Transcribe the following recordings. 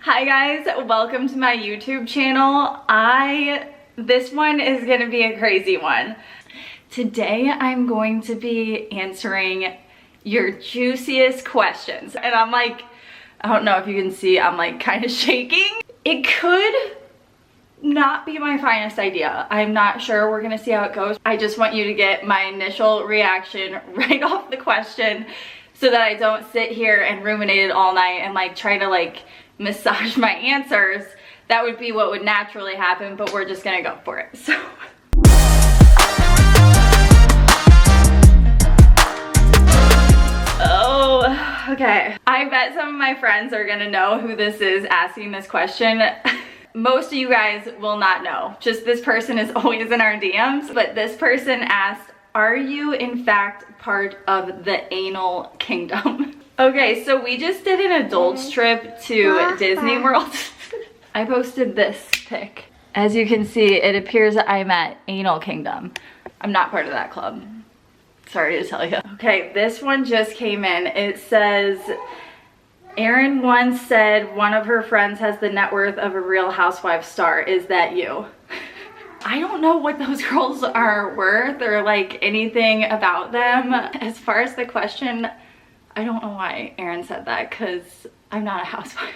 Hi guys, welcome to my YouTube channel. This one is gonna be a crazy one. Today I'm going to be answering your juiciest questions. And I'm like, I don't know if you can see, I'm like kind of shaking. It could not be my finest idea. I'm not sure. We're gonna see how it goes. I just want you to get my initial reaction right off the question so that I don't sit here and ruminate it all night and like try to like massage my answers. That would be what would naturally happen, but we're just gonna go for it. So oh, okay. I bet some of my friends are gonna know who this is asking this question. Most of you guys will not know. Just this person is always in our DMs, but this person asked, are you in fact part of the anal kingdom? Okay, so we just did an adults trip to Disney World. I posted this pic. As you can see, it appears that I'm at Anal Kingdom. I'm not part of that club. Sorry to tell you. Okay, this one just came in. It says, Erin once said one of her friends has the net worth of a Real Housewives star. Is that you? I don't know what those girls are worth or like anything about them. As far as the question, I don't know why Erin said that because I'm not a housewife.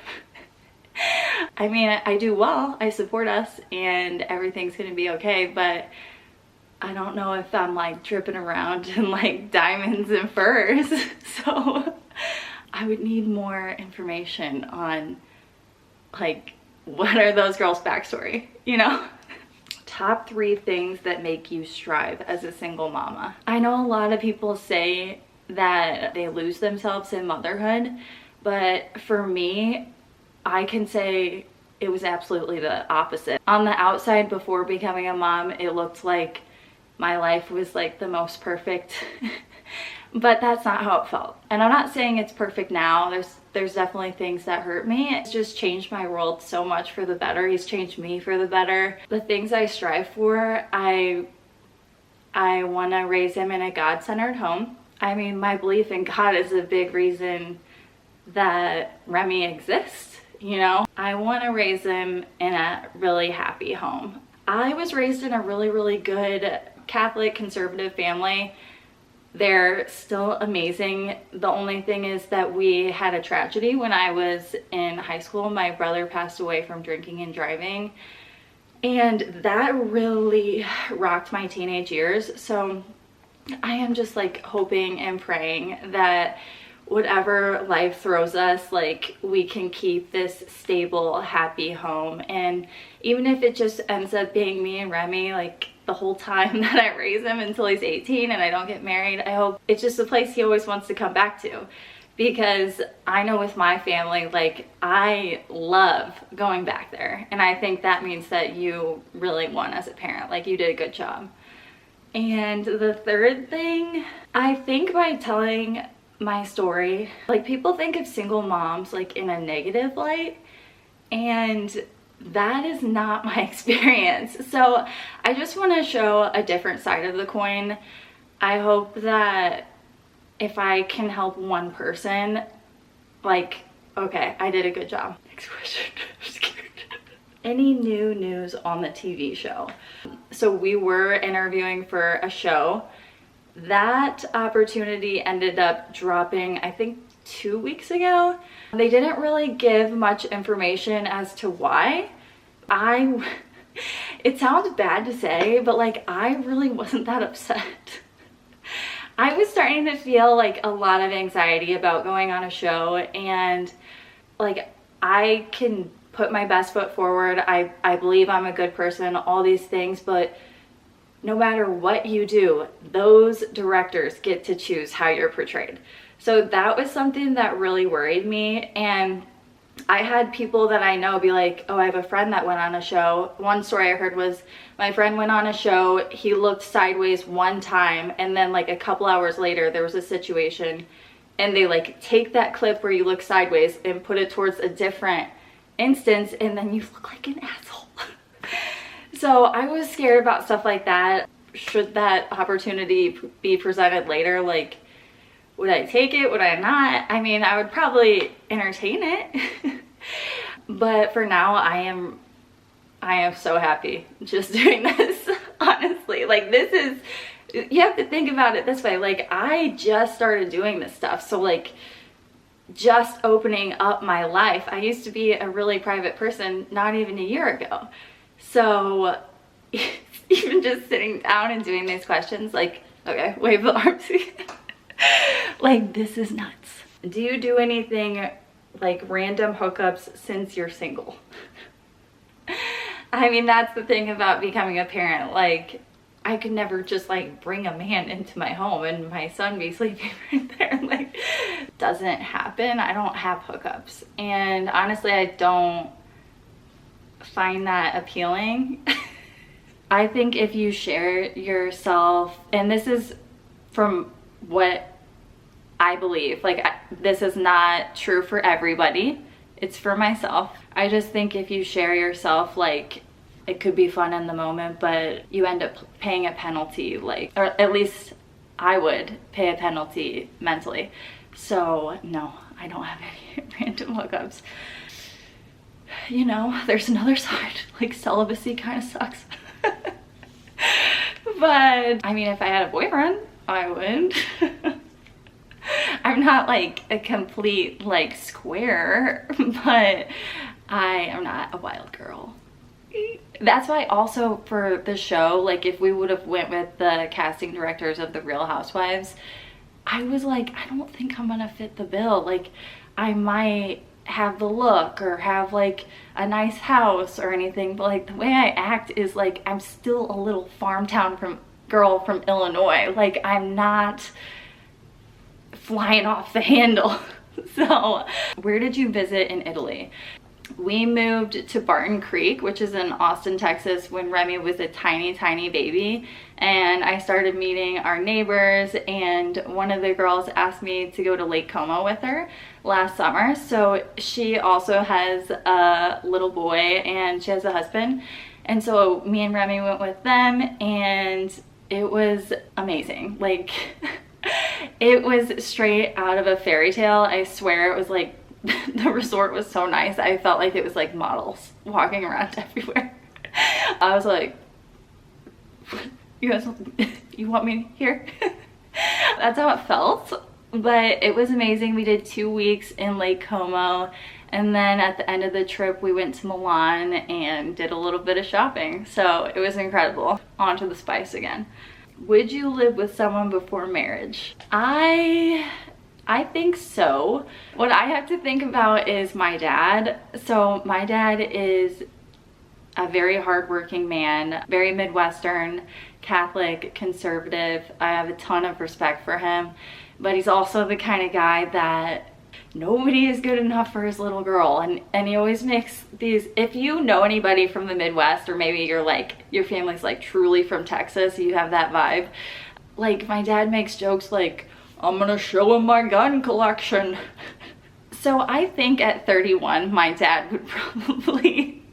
I mean, I do well, I support us and everything's gonna be okay, but I don't know if I'm like dripping around in like diamonds and furs. So I would need more information on like what are those girls' backstory, you know? Top 3 things that make you strive as a single mama. I know a lot of people say that they lose themselves in motherhood, but for me, I can say it was absolutely the opposite. On the outside, before becoming a mom, it looked like my life was like the most perfect, but that's not how it felt. And I'm not saying it's perfect now. There's definitely things that hurt me. It's just changed my world so much for the better. He's changed me for the better. The things I strive for, I want to raise him in a God-centered home. I mean, my belief in God is a big reason that Remy exists, you know? I want to raise him in a really happy home. I was raised in a really, really good Catholic conservative family. They're still amazing. The only thing is that we had a tragedy when I was in high school. My brother passed away from drinking and driving, and that really rocked my teenage years. So I am just like hoping and praying that whatever life throws us, like we can keep this stable, happy home. And even if it just ends up being me and Remy, like the whole time that I raise him until he's 18 and I don't get married, I hope it's just a place he always wants to come back to. Because I know with my family, like I love going back there. And I think that means that you really won as a parent, like you did a good job. And the third thing, I think by telling my story, like people think of single moms like in a negative light, and that is not my experience. So I just want to show a different side of the coin. I hope that if I can help one person, like, okay, I did a good job. Next question. I'm scared. Any new news on the TV show? So we were interviewing for a show. That opportunity ended up dropping, I think 2 weeks ago. They didn't really give much information as to why. It sounds bad to say, but like I really wasn't that upset. I was starting to feel like a lot of anxiety about going on a show, and like I can put my best foot forward. I believe I'm a good person, all these things, but no matter what you do, those directors get to choose how you're portrayed. So that was something that really worried me. And I had people that I know be like, oh, I have a friend that went on a show. One story I heard was my friend went on a show, he looked sideways one time, and then like a couple hours later there was a situation and they like take that clip where you look sideways and put it towards a different instance, and then you look like an asshole. So I was scared about stuff like that. Should that opportunity be presented later, like would I take it? Would I not? I mean, I would probably entertain it. But for now, I am so happy just doing this, honestly. Like, this is, you have to think about it this way. Like, I just started doing this stuff. So like, just opening up my life. I used to be a really private person not even a year ago. So even just sitting down and doing these questions, like, okay, wave the arms. Like, this is nuts. Do you do anything like random hookups since you're single? I mean, that's the thing about becoming a parent. Like, I could never just like bring a man into my home and my son be sleeping right there. Like, doesn't happen. I don't have hookups. And honestly, I don't find that appealing. I think if you share yourself, and this is from what I believe, like, this is not true for everybody. It's for myself. I just think if you share yourself, like, it could be fun in the moment, but you end up paying a penalty, like, or at least I would pay a penalty mentally. So no, I don't have any random hookups. You know, there's another side. Like, celibacy kind of sucks. But I mean, if I had a boyfriend, I would. I'm not like a complete like square, but I am not a wild girl. That's why also for the show, like, if we would have went with the casting directors of the Real Housewives, I was like, I don't think I'm gonna fit the bill. Like, I might have the look or have like a nice house or anything, but like the way I act is like I'm still a little farm town girl from Illinois. Like, I'm not flying off the handle. So where did you visit in Italy? We moved to Barton Creek, which is in Austin, Texas, when Remy was a tiny baby, and I started meeting our neighbors, and one of the girls asked me to go to Lake Como with her last summer. So she also has a little boy and she has a husband, and so me and Remy went with them, and it was amazing. Like, it was straight out of a fairy tale. I swear, it was like, the resort was so nice. I felt like it was like models walking around everywhere. I was like, you guys, you want me here? That's how it felt. But it was amazing. We did 2 weeks in Lake Como, and then at the end of the trip we went to Milan and did a little bit of shopping. So it was incredible. On to the spice again. Would you live with someone before marriage? I think so. What I have to think about is my dad. So my dad is a very hardworking man, very Midwestern, Catholic, conservative. I have a ton of respect for him, but he's also the kind of guy that nobody is good enough for his little girl. And he always makes these, if you know anybody from the Midwest, or maybe you're like, your family's like truly from Texas, you have that vibe. Like, my dad makes jokes like, I'm gonna show him my gun collection. So I think at 31, my dad would probably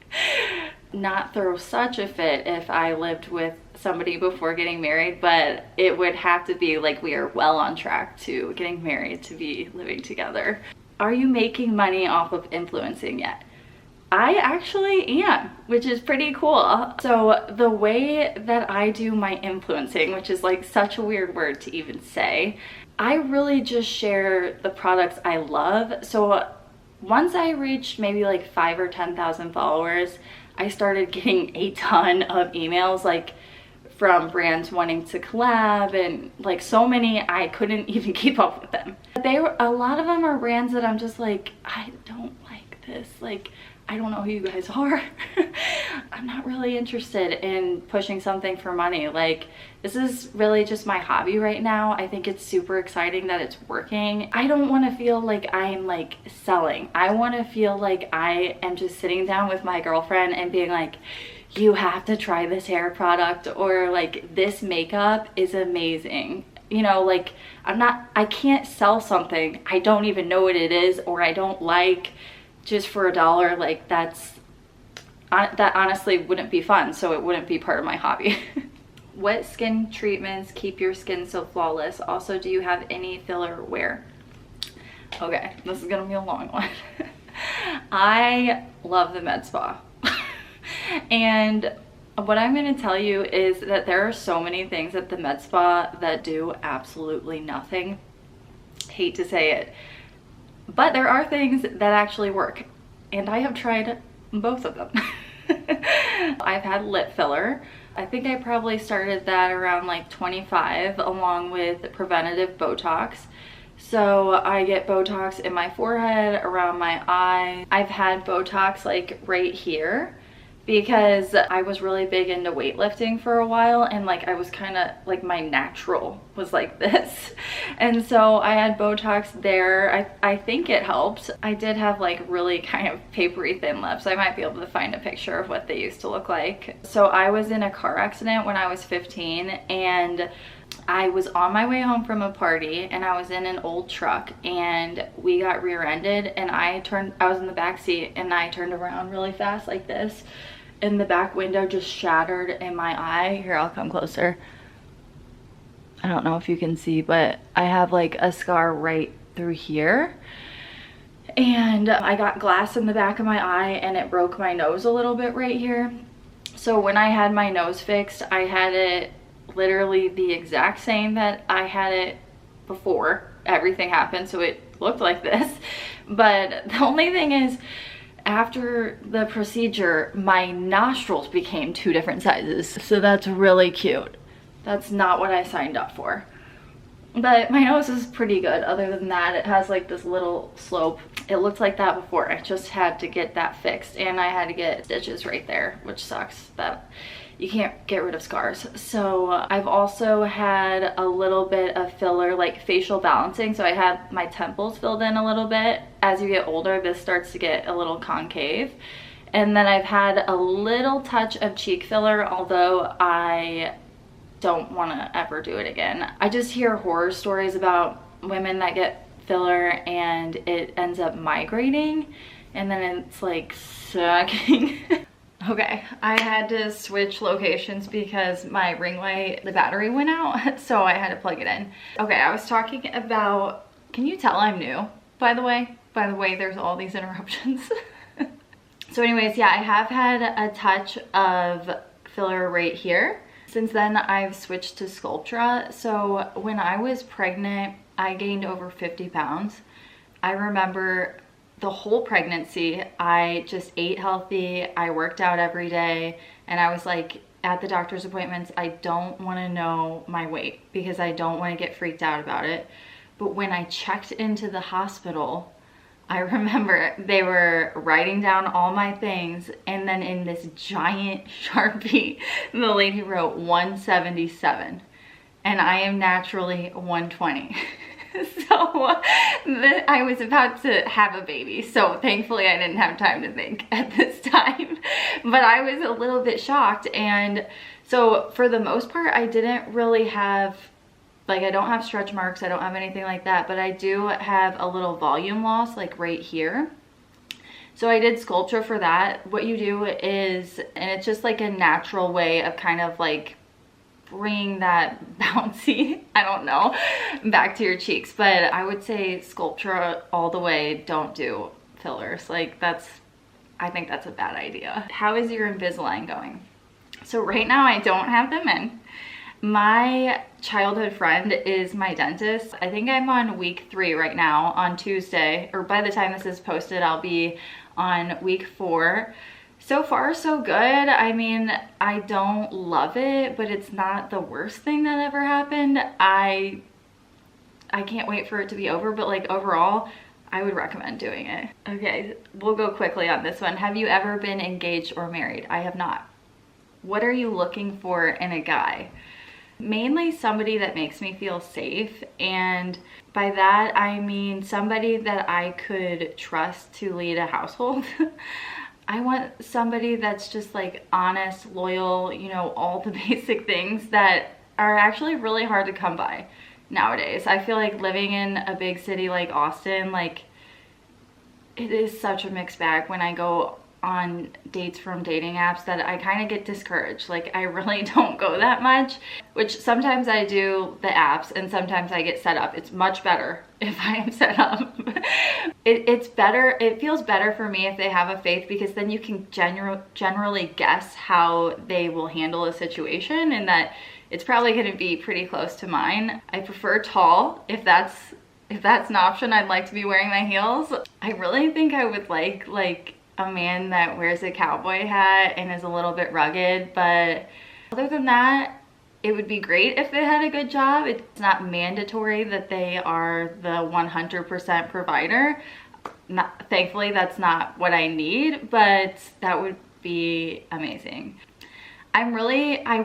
not throw such a fit if I lived with somebody before getting married, but it would have to be like we are well on track to getting married to be living together. Are you making money off of influencing yet? I actually am, which is pretty cool. So the way that I do my influencing, which is like such a weird word to even say, I really just share the products I love. So once I reached maybe like 5,000 or 10,000 followers, I started getting a ton of emails, like from brands wanting to collab, and like so many I couldn't even keep up with them. A lot of them are brands that I'm just like, I don't like this. Like, I don't know who you guys are. I'm not really interested in pushing something for money. Like, this is really just my hobby right now. I think it's super exciting that it's working. I don't want to feel like I'm like selling. I want to feel like I am just sitting down with my girlfriend and being like, you have to try this hair product, or like, this makeup is amazing. You know, like, I can't sell something I don't even know what it is, or I don't like, just for $1. Like, that honestly wouldn't be fun, so it wouldn't be part of my hobby. What skin treatments keep your skin so flawless? Also, do you have any filler wear? Okay, this is gonna be a long one. I love the med spa. And what I'm going to tell you is that there are so many things at the med spa that do absolutely nothing. Hate to say it, but there are things that actually work, and I have tried both of them. I've had lip filler. I think I probably started that around like 25, along with preventative Botox. So I get Botox in my forehead, around my eye. I've had Botox like right here because I was really big into weightlifting for a while, and like I was kind of like, my natural was like this. And so I had Botox there. I think it helped. I did have like really kind of papery thin lips. I might be able to find a picture of what they used to look like. So I was in a car accident when I was 15, and I was on my way home from a party, and I was in an old truck, and we got rear-ended, and I was in the back seat, and I turned around really fast like this, and the back window just shattered in my eye. Here, I'll come closer. I don't know if you can see, but I have like a scar right through here, and I got glass in the back of my eye, and it broke my nose a little bit right here. So when I had my nose fixed, I had it literally the exact same that I had it before everything happened, so it looked like this. But the only thing is, after the procedure, my nostrils became 2 different sizes, so that's really cute. That's not what I signed up for. But my nose is pretty good. Other than that, it has like this little slope. It looked like that before. I just had to get that fixed, and I had to get stitches right there, which sucks that you can't get rid of scars. So I've also had a little bit of filler, like facial balancing. So I had my temples filled in a little bit. As you get older, this starts to get a little concave. And then I've had a little touch of cheek filler, although I don't want to ever do it again. I just hear horror stories about women that get filler and it ends up migrating, and then it's like sucking. Okay, I had to switch locations because my ring light, the battery went out, so I had to plug it in. Okay, I was talking about, can you tell I'm new, by the way? By the way, there's all these interruptions. So anyways, yeah, I have had a touch of filler right here. Since then, I've switched to Sculptra. So when I was pregnant, I gained over 50 pounds. I remember the whole pregnancy, I just ate healthy, I worked out every day, and I was like, at the doctor's appointments, I don't want to know my weight because I don't want to get freaked out about it. But when I checked into the hospital, I remember they were writing down all my things, and then in this giant Sharpie, the lady wrote 177, and I am naturally 120. So I was about to have a baby, so thankfully I didn't have time to think at this time, but I was a little bit shocked. And so for the most part, I didn't really have, like, I don't have stretch marks, I don't have anything like that, but I do have a little volume loss like right here. So I did Sculptra for that. What you do is, and it's just like a natural way of kind of like bring that bouncy, I don't know, back to your cheeks. But I would say Sculptra all the way. Don't do fillers. Like, I think that's a bad idea. How is your Invisalign going? So right now I don't have them in. My childhood friend is my dentist. I think I'm on week 3 right now on Tuesday, or by the time this is posted, I'll be on week 4. So far, so good. I mean, I don't love it, but it's not the worst thing that ever happened. I can't wait for it to be over, but like overall, I would recommend doing it. Okay, we'll go quickly on this one. Have you ever been engaged or married? I have not. What are you looking for in a guy? Mainly somebody that makes me feel safe, and by that I mean somebody that I could trust to lead a household. I want somebody that's just like honest, loyal, you know, all the basic things that are actually really hard to come by nowadays. I feel like living in a big city like Austin, like, it is such a mixed bag when I go on dates from dating apps that I kind of get discouraged. Like, I really don't go that much, which sometimes I do the apps and sometimes I get set up. It's much better if I am set up. It's better, it feels better for me if they have a faith, because then you can generally guess how they will handle a situation, and that it's probably going to be pretty close to mine. I prefer tall. If that's an option, I'd like to be wearing my heels. I really think I would like a man that wears a cowboy hat and is a little bit rugged, but other than that, it would be great if they had a good job. It's not mandatory that they are the 100% provider. Thankfully, that's not what I need, but that would be amazing. I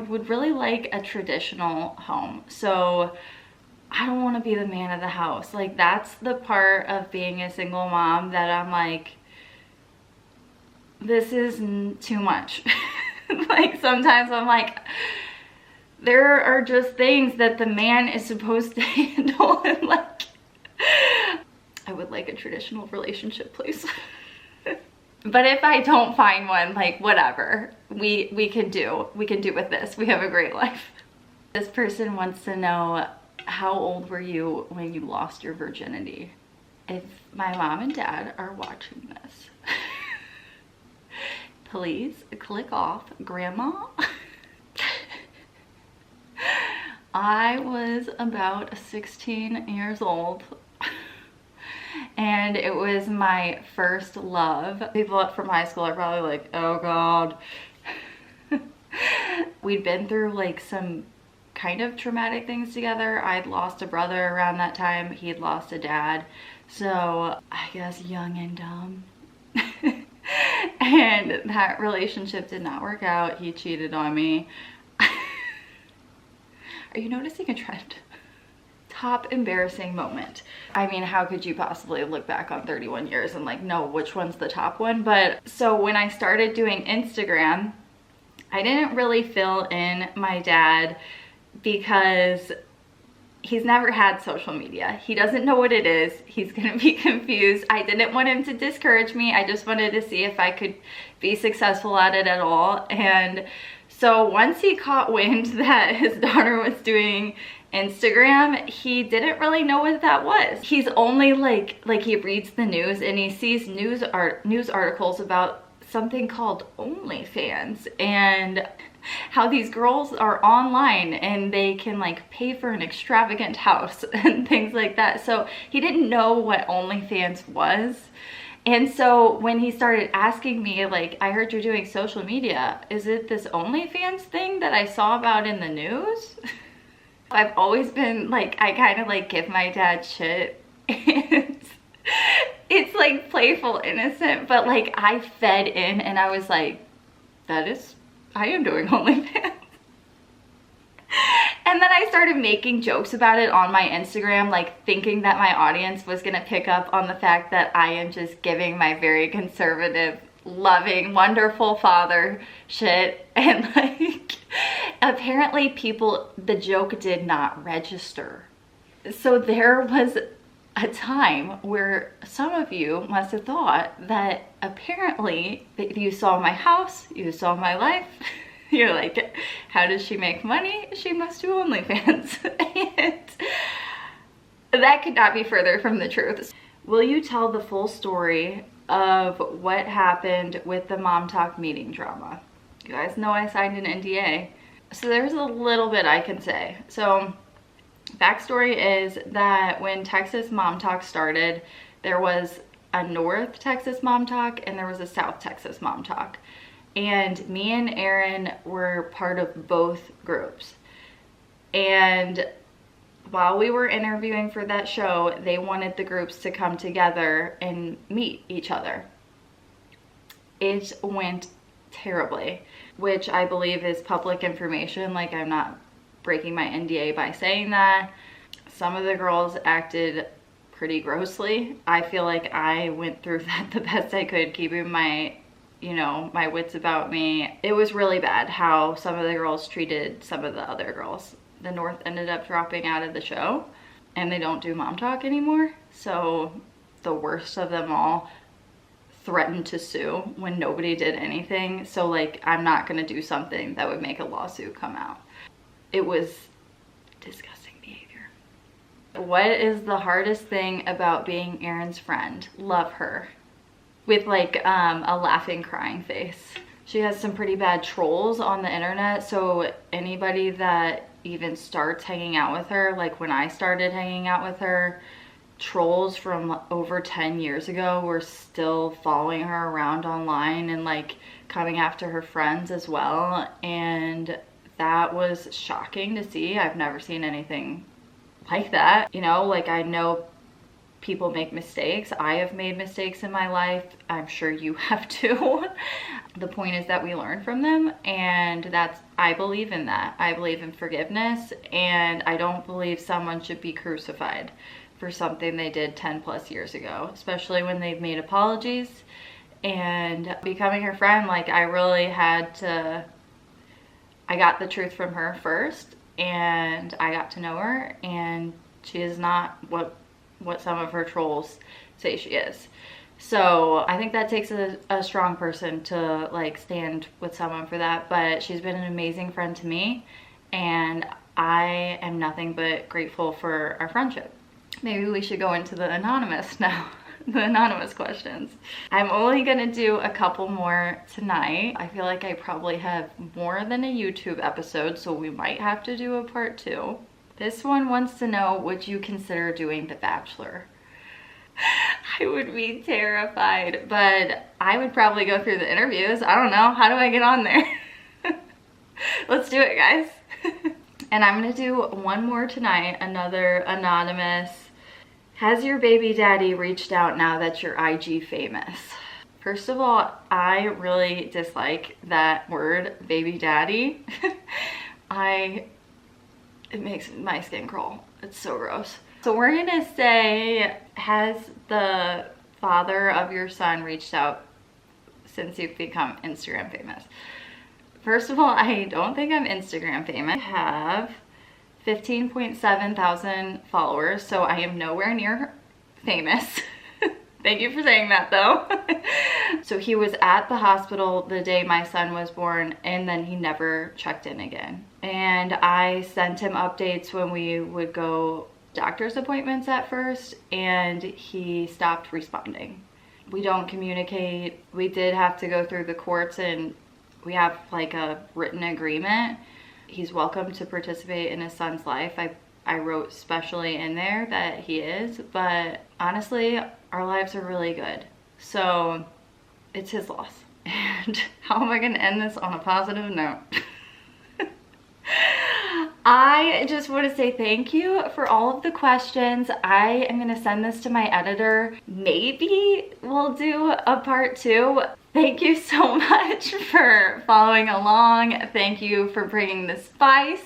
would really like a traditional home. So I don't want to be the man of the house. Like, that's the part of being a single mom that I'm like, this is too much. Like, sometimes I'm like, there are just things that the man is supposed to handle, and like, I would like a traditional relationship, please. But if I don't find one, like, whatever, we can do with this. We have a great life. This person wants to know, how old were you when you lost your virginity? If my mom and dad are watching this, please click off grandma. I was about 16 years old, and it was my first love. People from high school are probably like, oh God. We'd been through like some kind of traumatic things together. I'd lost a brother around that time. He'd lost a dad. So I guess young and dumb. And that relationship did not work out. He cheated on me. Are you noticing a trend? Top embarrassing moment. I mean, how could you possibly look back on 31 years and like know which one's the top one? But so when I started doing Instagram, I didn't really fill in my dad because he's never had social media. He doesn't know what it is. He's gonna be confused. I didn't want him to discourage me. I just wanted to see if I could be successful at it at all. And so once he caught wind that his daughter was doing Instagram, he didn't really know what that was. He's only like he reads the news and he sees news articles about something called OnlyFans and how these girls are online and they can like pay for an extravagant house and things like that. So he didn't know what OnlyFans was. And so when he started asking me, like, I heard you're doing social media, is it this OnlyFans thing that I saw about in the news? I've always been like, I kind of like give my dad shit, and it's like playful, innocent, but like I fed in and I was like, I am doing OnlyFans. And then I started making jokes about it on my Instagram, like thinking that my audience was gonna pick up on the fact that I am just giving my very conservative, loving, wonderful father shit. And like, apparently the joke did not register. So there was a time where some of you must have thought that apparently that you saw my house, you saw my life. You're like, how does she make money? She must do OnlyFans. And that could not be further from the truth. Will you tell the full story of what happened with the Mom Talk meeting drama? You guys know I signed an NDA. So there's a little bit I can say. So backstory is that when Texas Mom Talk started, there was a North Texas Mom Talk and there was a South Texas Mom Talk. And me and Erin were part of both groups. And while we were interviewing for that show, they wanted the groups to come together and meet each other. It went terribly, which I believe is public information. Like, I'm not breaking my NDA by saying that. Some of the girls acted pretty grossly. I feel like I went through that the best I could, keeping my my wits about me. It was really bad how some of the girls treated some of the other girls. The North ended up dropping out of the show and they don't do Mom Talk anymore. So the worst of them all threatened to sue when nobody did anything. So like, I'm not gonna do something that would make a lawsuit come out. It was disgusting behavior. What is the hardest thing about being Erin's friend? Love her. With like a laughing, crying face. She has some pretty bad trolls on the internet, so anybody that even starts hanging out with her, like when I started hanging out with her, trolls from over 10 years ago were still following her around online and like coming after her friends as well, and that was shocking to see. I've never seen anything like that. You know, like, I know people make mistakes. I have made mistakes in my life. I'm sure you have too. The point is that we learn from them, and I believe in that. I believe in forgiveness, and I don't believe someone should be crucified for something they did 10 plus years ago, especially when they've made apologies. And becoming her friend, like, I really had to, I got the truth from her first, and I got to know her, and she is not what some of her trolls say she is. So I think that takes a strong person to like stand with someone for that, but she's been an amazing friend to me, and I am nothing but grateful for our friendship. Maybe we should go into the anonymous now. The anonymous questions. I'm only gonna do a couple more tonight. I feel like I probably have more than a YouTube episode, so we might have to do a part 2. This one wants to know, would you consider doing The Bachelor? I would be terrified, but I would probably go through the interviews. I don't know, how do I get on there? Let's do it, guys. And I'm gonna do one more tonight, another anonymous. Has your baby daddy reached out now that you're IG famous? First of all, I really dislike that word, baby daddy. It makes my skin crawl. It's so gross. So we're gonna say, has the father of your son reached out since you've become Instagram famous? First of all, I don't think I'm Instagram famous. I have 15.7 thousand followers, so I am nowhere near famous. Thank you for saying that though. So he was at the hospital the day my son was born, and then he never checked in again. And I sent him updates when we would go doctor's appointments at first, and he stopped responding. We don't communicate. We did have to go through the courts, and we have like a written agreement. He's welcome to participate in his son's life. I wrote specially in there that he is, but honestly, our lives are really good. So it's his loss. And how am I gonna end this on a positive note? I just want to say thank you for all of the questions. I am going to send this to my editor. Maybe we'll do a part 2. Thank you so much for following along. Thank you for bringing the spice.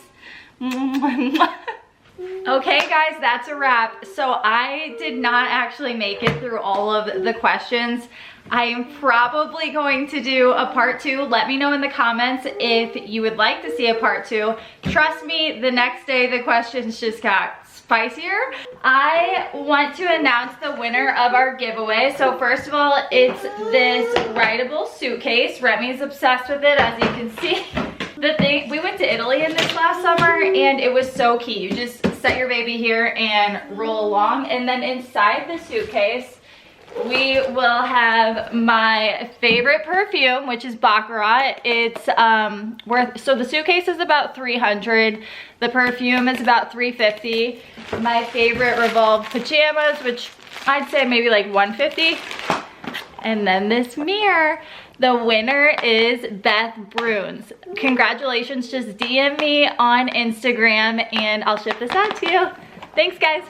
Okay guys, that's a wrap. So I did not actually make it through all of the questions. I am probably going to do a part 2. Let me know in the comments if you would like to see a part 2. Trust me, the next day the questions just got spicier. I want to announce the winner of our giveaway. So first of all, it's this rideable suitcase. Remy's obsessed with it, as you can see. The thing, we went to Italy in this last summer, and it was so key. You just set your baby here and roll along, and then inside the suitcase we will have my favorite perfume, which is Baccarat. It's so the suitcase is about $300, the perfume is about $350. My favorite Revolve pajamas, which I'd say maybe like $150. And then this mirror. The winner is Beth Bruns. Congratulations, just DM me on Instagram and I'll ship this out to you. Thanks guys.